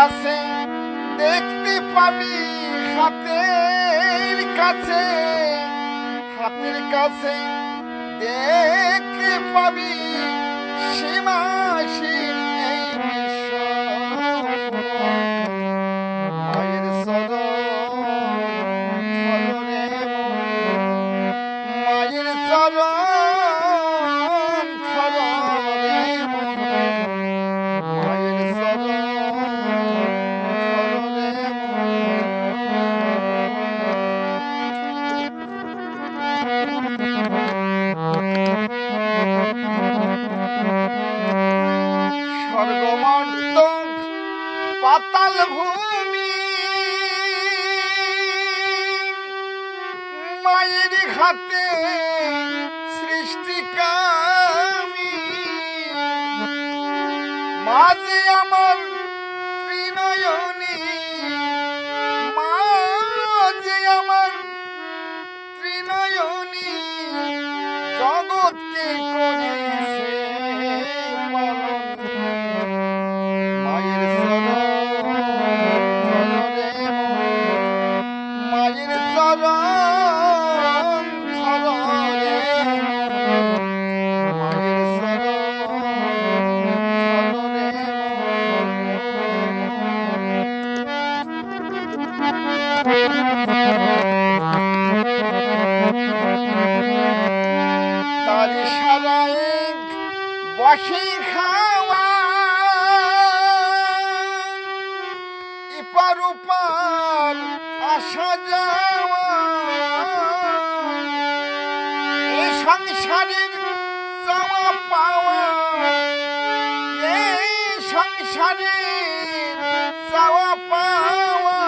কাছে দেখতে পাবি, হাতের কাছে, হাতের কাছে দেখতে পাবি সীমাহীন এই বিশ্ব। মায়ের চরণ ধরে মায়ের চরণ ধরে মায়ের চরণ স্বর্গমর্ত পাতাল ভূমি মায়ের হাতে সৃষ্টি কামি। মাঝে আমার ত্রিনয়নী, মাঝে আমার ত্রিনয়নী জগৎকে করেছে পালন। মায়ের চরণ ধরে মায়ের চরণ ধরে মায়ের চরণ তার সারায় বসে খাওয়া, এপার ওপার আসা যাওয়া, এই সংসারের চাওয়া পাওয়া, এই সংসারের চাওয়া পাওয়া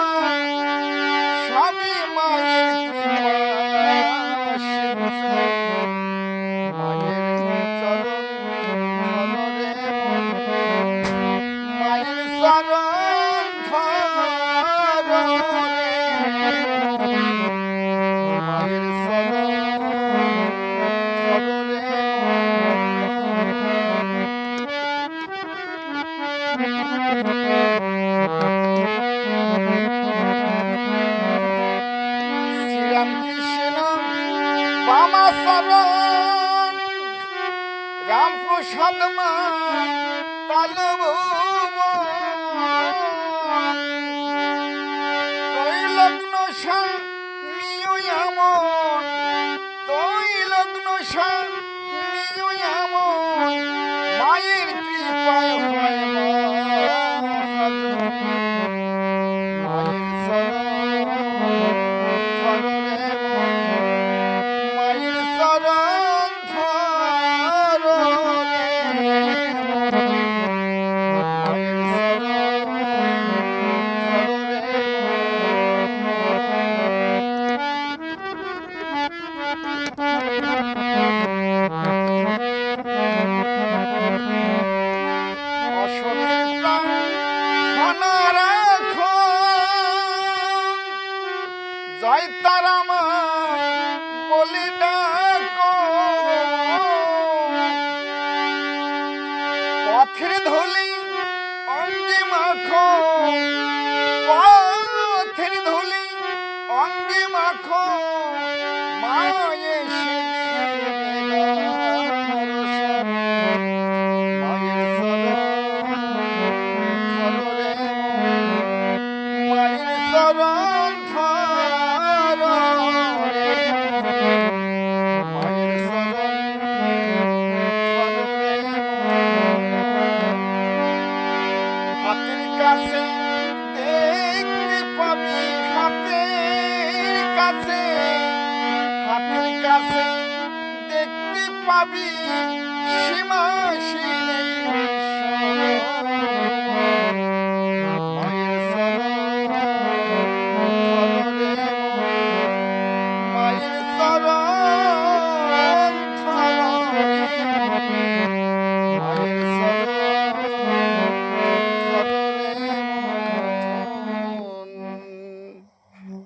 সবই মায়ের কৃপা। মায়ের চরণ ধরে মায়ের চরণ ধরে মায়ের চরণ ধরে শ্রীরামকৃষ্ণ বামাচরণ রামপ্রসাদ মা তালভুবন ত্রৈলগ্ন স্বামীও এমন, ত্রৈলগ্ন স্বামীও এমন মায়ের কৃপায় হয় মায়ের চরণ ধরে মায়ের চরণ ধরে মায়ের চরণ অসতের প্রার্থনা রাখো, জয় তারা মা বলে ডাকো। পথের ধুলি অঙ্গে মাখো, পথের ধুলি অঙ্গে মাখো, মায়ে সে দেবে দর্শন। মায়ের চরণ ধরে মায়ের চরণ ধরে মায়ের চরণ ধরে হাতের কাছে দেখতে পাবি, হাতের কাছে, হাতের কাছে দেখতে পাবি সীমাহীন